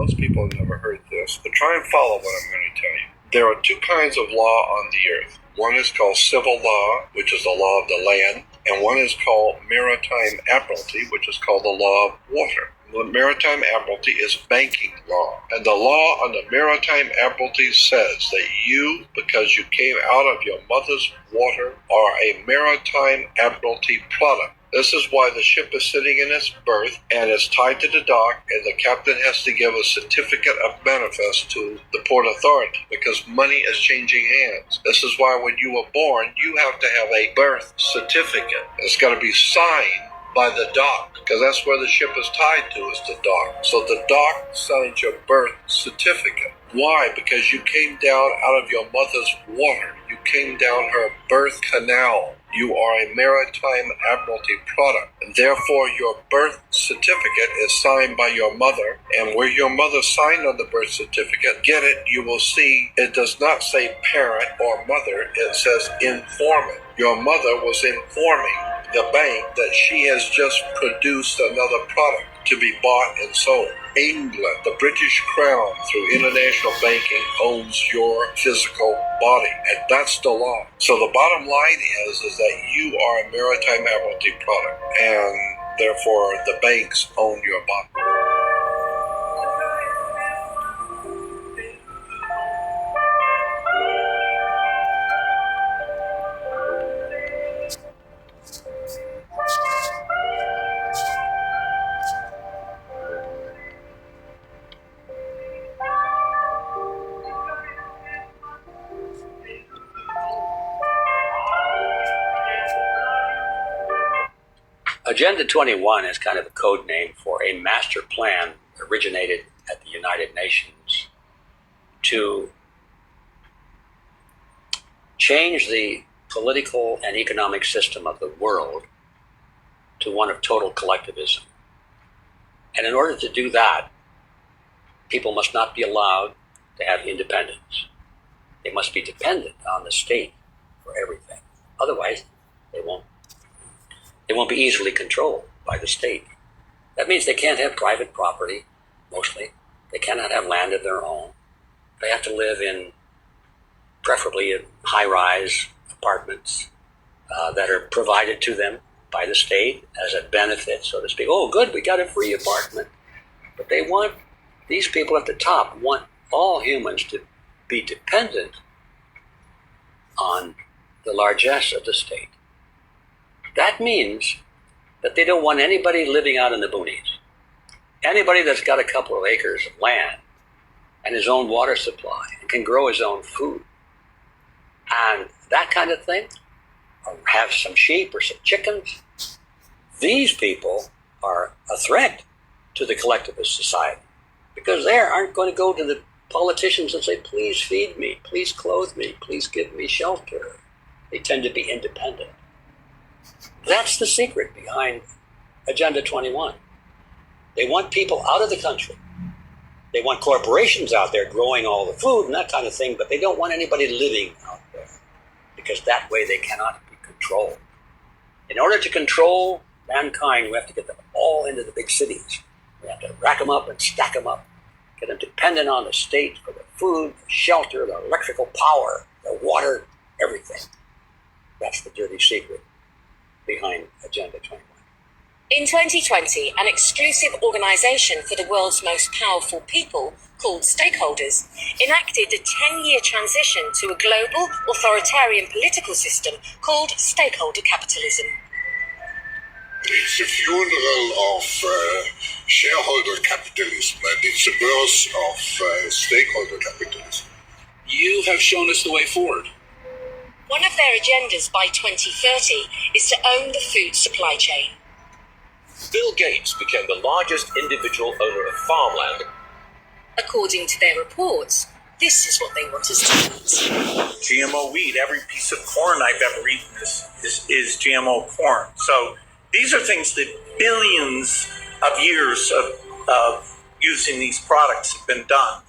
Most people have never heard this, but try and follow what I'm going to tell you. There are two kinds of law on the earth. One is called civil law, which is the law of the land, and one is called maritime admiralty, which is called the law of water. The maritime admiralty is banking law, and the law on the maritime admiralty says that you, because you came out of your mother's water, are a maritime admiralty product. This is why the ship is sitting in its berth and is tied to the dock, and the captain has to give a certificate of manifest to the port authority because money is changing hands. This is why when you were born, you have to have a birth certificate. It's got to be signed by the dock, because that's where the ship is tied to, is the dock. So the dock signs your birth certificate. Why? Because you came down out of your mother's water. You came down her birth canal. You are a maritime admiralty product, and therefore your birth certificate is signed by your mother, and where your mother signed on the birth certificate, get it, you will see it does not say parent or mother, it says informant. Your mother was informing the bank that she has just produced another product to be bought and sold. England, the British Crown, through international banking, owns your physical body, and that's the law. So the bottom line is that you are a maritime admiralty product, and therefore the banks own your body. Agenda 21 is kind of a code name for a master plan originated at the United Nations to change the political and economic system of the world to one of total collectivism. And in order to do that, people must not be allowed to have independence. They must be dependent on the state for everything. Otherwise, they won't be easily controlled by the state. That means they can't have private property, mostly. They cannot have land of their own. They have to live in, preferably in high-rise apartments that are provided to them by the state as a benefit, so to speak. Oh, good, we got a free apartment. But these people at the top want all humans to be dependent on the largesse of the state. That means that they don't want anybody living out in the boonies. Anybody that's got a couple of acres of land and his own water supply and can grow his own food and that kind of thing, or have some sheep or some chickens, these people are a threat to the collectivist society because they aren't going to go to the politicians and say, please feed me, please clothe me, please give me shelter. They tend to be independent. That's the secret behind Agenda 21. They want people out of the country. They want corporations out there growing all the food and that kind of thing, but they don't want anybody living out there because that way they cannot be controlled. In order to control mankind, we have to get them all into the big cities. We have to rack them up and stack them up, get them dependent on the state for the food, the shelter, the electrical power, the water, everything. That's the dirty secret behind Agenda 21. In 2020, an exclusive organisation for the world's most powerful people, called Stakeholders, enacted a 10-year transition to a global authoritarian political system called stakeholder capitalism. It's a funeral of shareholder capitalism, and it's a birth of stakeholder capitalism. You have shown us the way forward. One of their agendas by 2030 is to own the food supply chain. Bill Gates became the largest individual owner of farmland. According to their reports, this is what they want us to eat. GMO wheat, every piece of corn I've ever eaten is GMO corn. So these are things that billions of years of using these products have been done.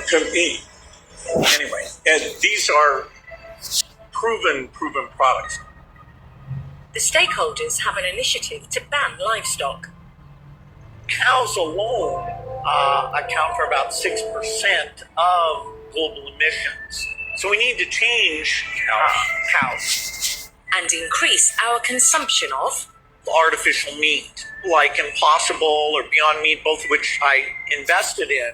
To eat. Anyway, and these are proven products. The stakeholders have an initiative to ban livestock. cows alone account for about 6% of global emissions. So we need to change cows. And increase our consumption of Artificial meat, like Impossible or Beyond Meat, both of which I invested in.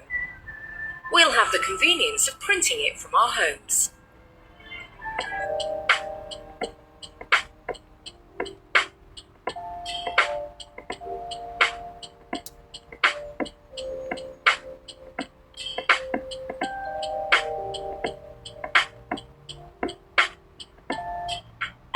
we'll have the convenience of printing it from our homes.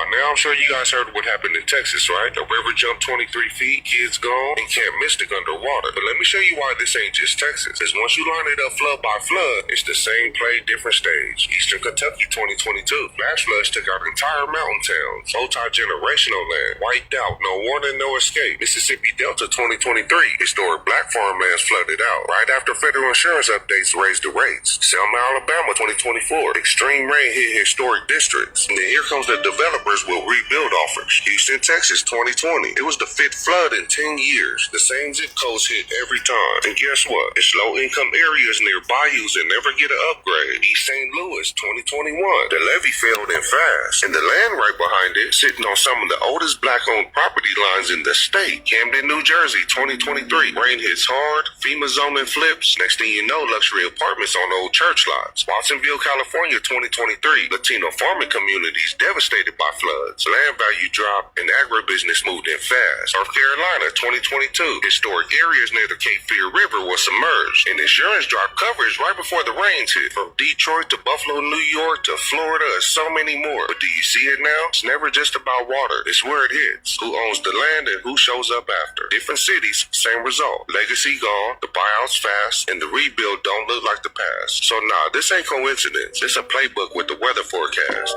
Now I'm sure you guys heard what happened in Texas, right? The river jumped 23 feet, kids gone, and Camp Mystic underwater. But let me show you why this ain't just Texas. Because once you line it up flood by flood, it's the same play, different stage. Eastern Kentucky 2022. Flash floods took out entire mountain towns. Multi-generational land wiped out. No warning, no escape. Mississippi Delta 2023. Historic black farmlands flooded out. Right after federal insurance updates raised the rates. Selma, Alabama 2024. Extreme rain hit historic districts. And then here comes the developers will rebuild offers. Houston, Texas 2020. It was the 5th flood in 10 years. The same zip codes hit every time. And guess what? It's low-income areas near bayous that never get an upgrade. East St. Louis 2021. The levee failed in fast. And the land right behind it, sitting on some of the oldest black-owned property lines in the state. Camden, New Jersey 2023. Rain hits hard. FEMA zoning flips. Next thing you know, luxury apartments on old church lots. Watsonville, California 2023. Latino farming communities devastated by floods. Land value dropped and agribusiness moved in fast. North Carolina 2022. Historic areas near the Cape Fear River were submerged and insurance dropped coverage right before the rains hit. From Detroit to Buffalo, New York to Florida and so many more. But do you see it now? It's never just about water. It's where it hits. Who owns the land and who shows up after. Different cities, same result. Legacy gone, the buyouts fast, and the rebuild don't look like the past. So nah, this ain't coincidence. It's a playbook with the weather forecast.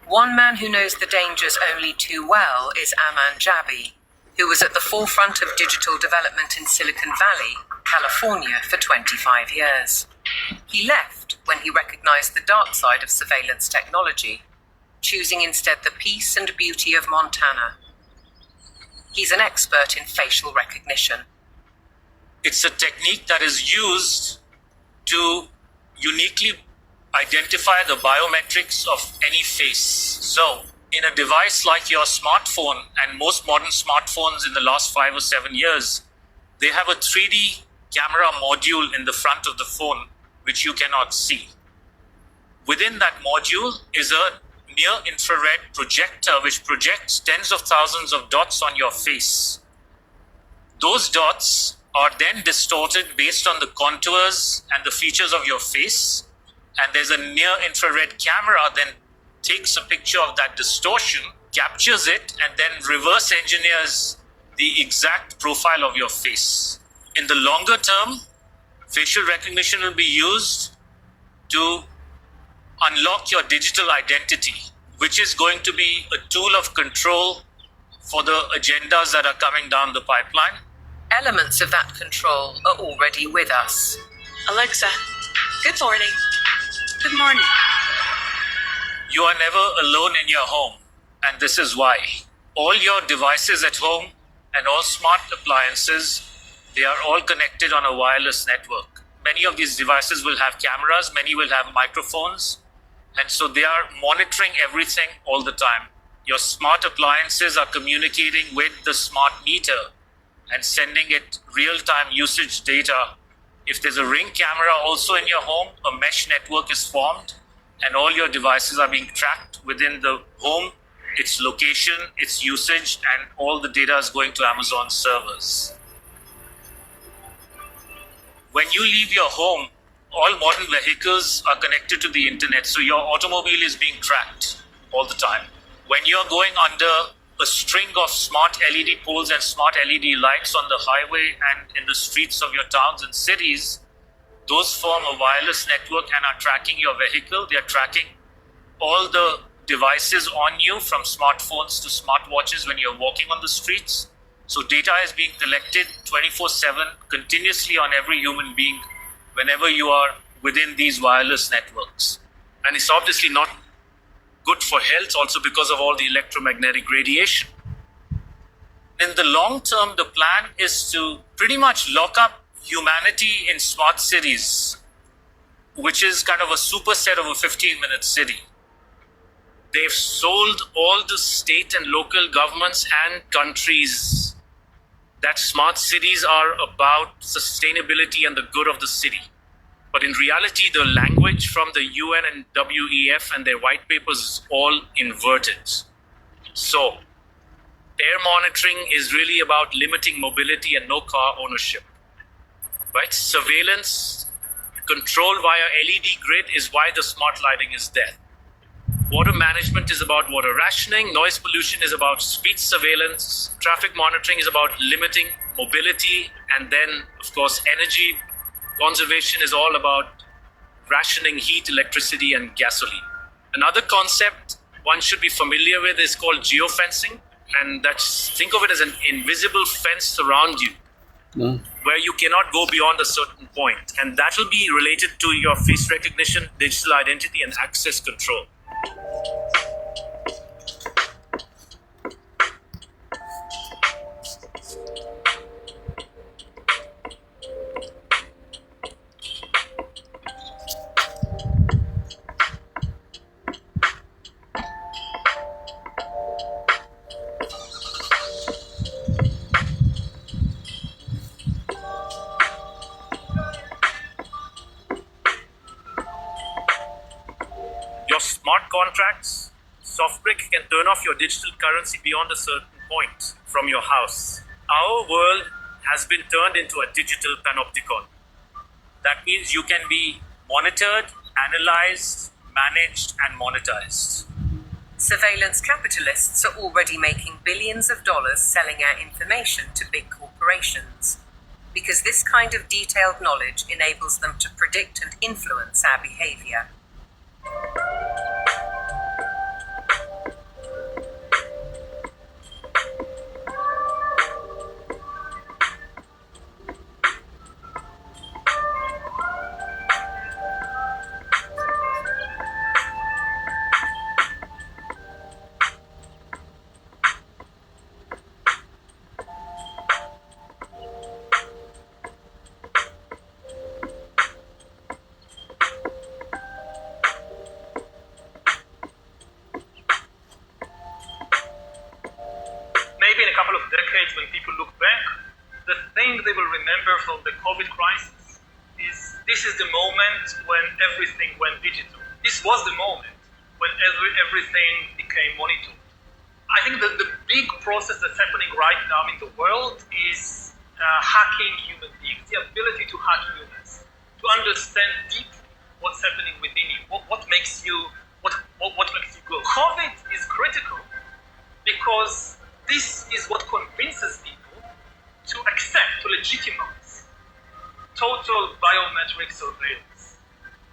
One man who knows the dangers only too well is Aman Jabi, who was at the forefront of digital development in Silicon Valley, California, for 25 years. He left when he recognized the dark side of surveillance technology, choosing instead the peace and beauty of Montana. He's an expert in facial recognition. It's a technique that is used to uniquely identify the biometrics of any face. So, in a device like your smartphone, and most modern smartphones in the last 5 or 7 years, they have a 3D camera module in the front of the phone, which you cannot see. Within that module is a near-infrared projector, which projects tens of thousands of dots on your face. Those dots are then distorted based on the contours and the features of your face. And there's a near-infrared camera then takes a picture of that distortion, captures it, and then reverse engineers the exact profile of your face. In the longer term, facial recognition will be used to unlock your digital identity, which is going to be a tool of control for the agendas that are coming down the pipeline. Elements of that control are already with us. Alexa, good morning. Good morning. You are never alone in your home, and this is why. All your devices at home and all smart appliances, they are all connected on a wireless network. Many of these devices will have cameras, many will have microphones, and so they are monitoring everything all the time. Your smart appliances are communicating with the smart meter and sending it real-time usage data. If there's a Ring camera also in your home, a mesh network is formed, and all your devices are being tracked within the home, its location, its usage, and all the data is going to Amazon servers. When you leave your home all modern vehicles are connected to the internet, so your automobile is being tracked all the time. When you're going under a string of smart LED poles and smart LED lights on the highway and in the streets of your towns and cities, those form a wireless network and are tracking your vehicle. They are tracking all the devices on you, from smartphones to smartwatches when you're walking on the streets. So data is being collected 24/7 continuously on every human being whenever you are within these wireless networks. And it's obviously not good for health also because of all the electromagnetic radiation. In the long term, the plan is to pretty much lock up humanity in smart cities, which is kind of a superset of a 15-minute city. They've sold all the state and local governments and countries that smart cities are about sustainability and the good of the city. But in reality, the language from the UN and WEF and their white papers is all inverted. So, air monitoring is really about limiting mobility and no car ownership. Right? Surveillance, control via LED grid is why the smart lighting is there. Water management is about water rationing. Noise pollution is about speed surveillance. Traffic monitoring is about limiting mobility. And then, of course, energy conservation is all about rationing heat, electricity, and gasoline. Another concept one should be familiar with is called geofencing. And that's, think of it as an invisible fence around you, where you cannot go beyond a certain point. And that will be related to your face recognition, digital identity, and access control. Your smart contracts, SoftBrick can turn off your digital currency beyond a certain point from your house. Our world has been turned into a digital panopticon. That means you can be monitored, analyzed, managed, and monetized. Surveillance capitalists are already making billions of dollars selling our information to big corporations, because this kind of detailed knowledge enables them to predict and influence our behavior. Maybe in a couple of decades, when people look back, the thing they will remember from the COVID crisis is this is the moment when everything went digital. This was the moment when everything became monitored. I think that the big process that's happening right now in the world is hacking human beings, the ability to hack humans, to understand deeply what's happening within you, what makes you go. COVID is critical because this is what convinces people to accept, to legitimize total biometric surveillance.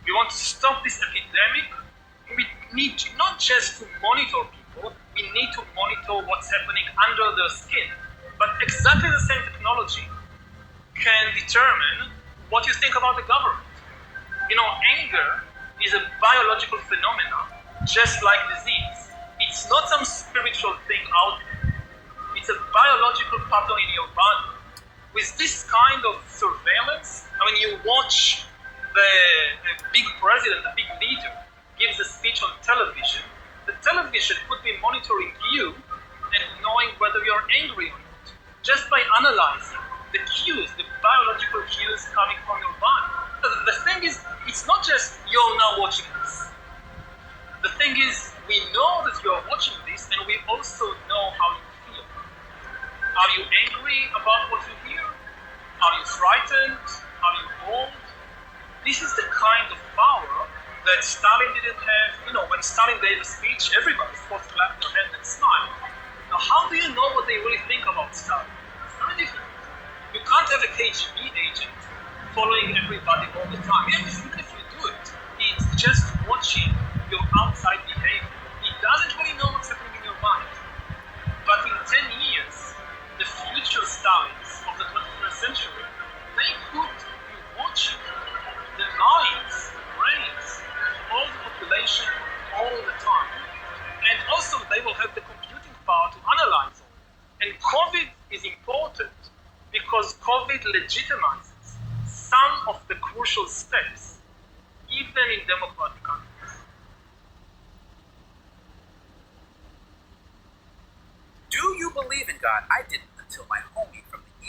We want to stop this epidemic. We need not just to monitor people, we need to monitor what's happening under their skin. But exactly the same technology can determine what you think about the government. You know, anger is a biological phenomenon, just like disease. It's not some spiritual thing out there. It's a biological pattern in your body. With this kind of surveillance, I mean, you watch the big president, the big leader, gives a speech on television. The television could be monitoring you and knowing whether you're angry or not, just by analyzing the cues, the biological cues coming from your body. The thing is, it's not just you're now watching this. The thing is, we know that you're watching this, and we also know how you feel. Are you angry about what you hear? Are you frightened? Are you bored? This is the kind of power that Stalin didn't have. You know, when Stalin gave a speech, everybody, of course, clapped their hands and smiled. Now, how do you know what they really think about Stalin? It's very difficult. You can't have a KGB agent following everybody all the time. Even if you do it, he's just watching your outside behavior. He doesn't really know what's happening in your mind. But in 10 years, the future Stalins of the 21st century, they could be watching the minds, the brains of all the population all the time. And also they will have the computing power to analyze all. And COVID is important because COVID legitimizes some of the crucial steps, even in democratic countries. Do you believe in God? I didn't until my homie